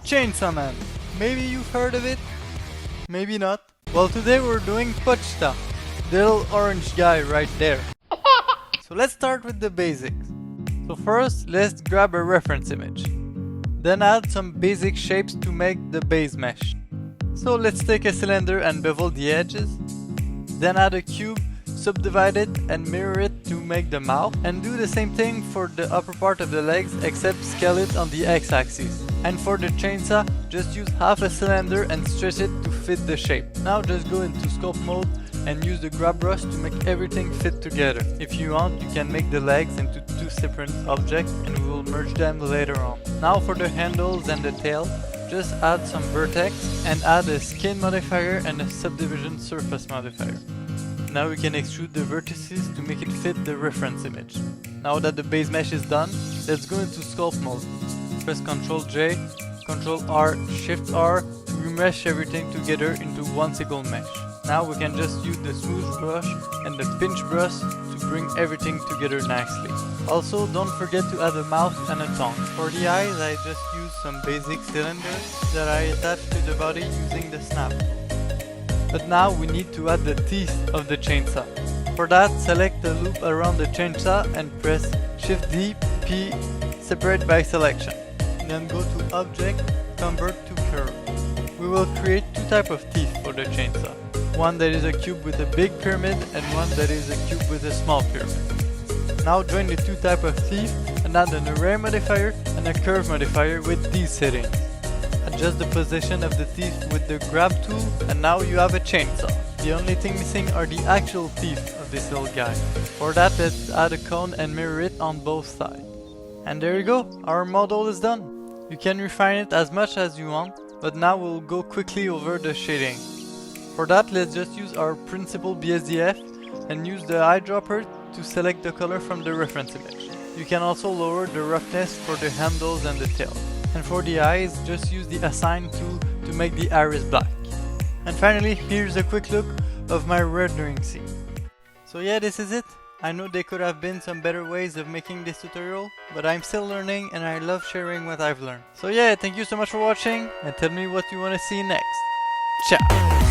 Chainsaw Man. Maybe you've heard of it, maybe not. Well, today we're doing Pochita, the little orange guy right there. So let's start with the basics. So first, let's grab a reference image. Then add some basic shapes to make the base mesh. So let's take a cylinder and bevel the edges. Then add a cube, subdivide it and mirror it to make the mouth. And do the same thing for the upper part of the legs, except scale it on the x-axis. And for the chainsaw, just use half a cylinder and stretch it to fit the shape. Now just go into sculpt mode and use the grab brush to make everything fit together. If you want, you can make the legs into two separate objects and we will merge them later on. Now for the handles and the tail, just add some vertex and add a skin modifier and a subdivision surface modifier. Now we can extrude the vertices to make it fit the reference image. Now that the base mesh is done, let's go into sculpt mode. Press Ctrl J, Ctrl R, Shift R to remesh everything together into one single mesh. Now we can just use the smooth brush and the pinch brush to bring everything together nicely. Also, don't forget to add a mouth and a tongue. For the eyes, I just used some basic cylinders that I attached to the body using the snap. But now we need to add the teeth of the chainsaw. For that, select the loop around the chainsaw and press Shift D, P, separate by selection. Then go to Object, Convert to Curve. We will create two types of teeth for the chainsaw. One that is a cube with a big pyramid and one that is a cube with a small pyramid. Now join the two types of teeth and add an array modifier and a curve modifier with these settings. Adjust the position of the teeth with the grab tool and now you have a chainsaw. The only thing missing are the actual teeth of this little guy. For that, let's add a cone and mirror it on both sides. And there you go, our model is done. You can refine it as much as you want, but now we'll go quickly over the shading. For that, let's just use our principal BSDF and use the eyedropper to select the color from the reference image. You can also lower the roughness for the handles and the tail. And for the eyes, just use the Assign tool to make the iris black. And finally, here's a quick look of my rendering scene. So yeah, this is it. I know there could have been some better ways of making this tutorial, but I'm still learning and I love sharing what I've learned. So yeah, thank you so much for watching and tell me what you want to see next. Ciao!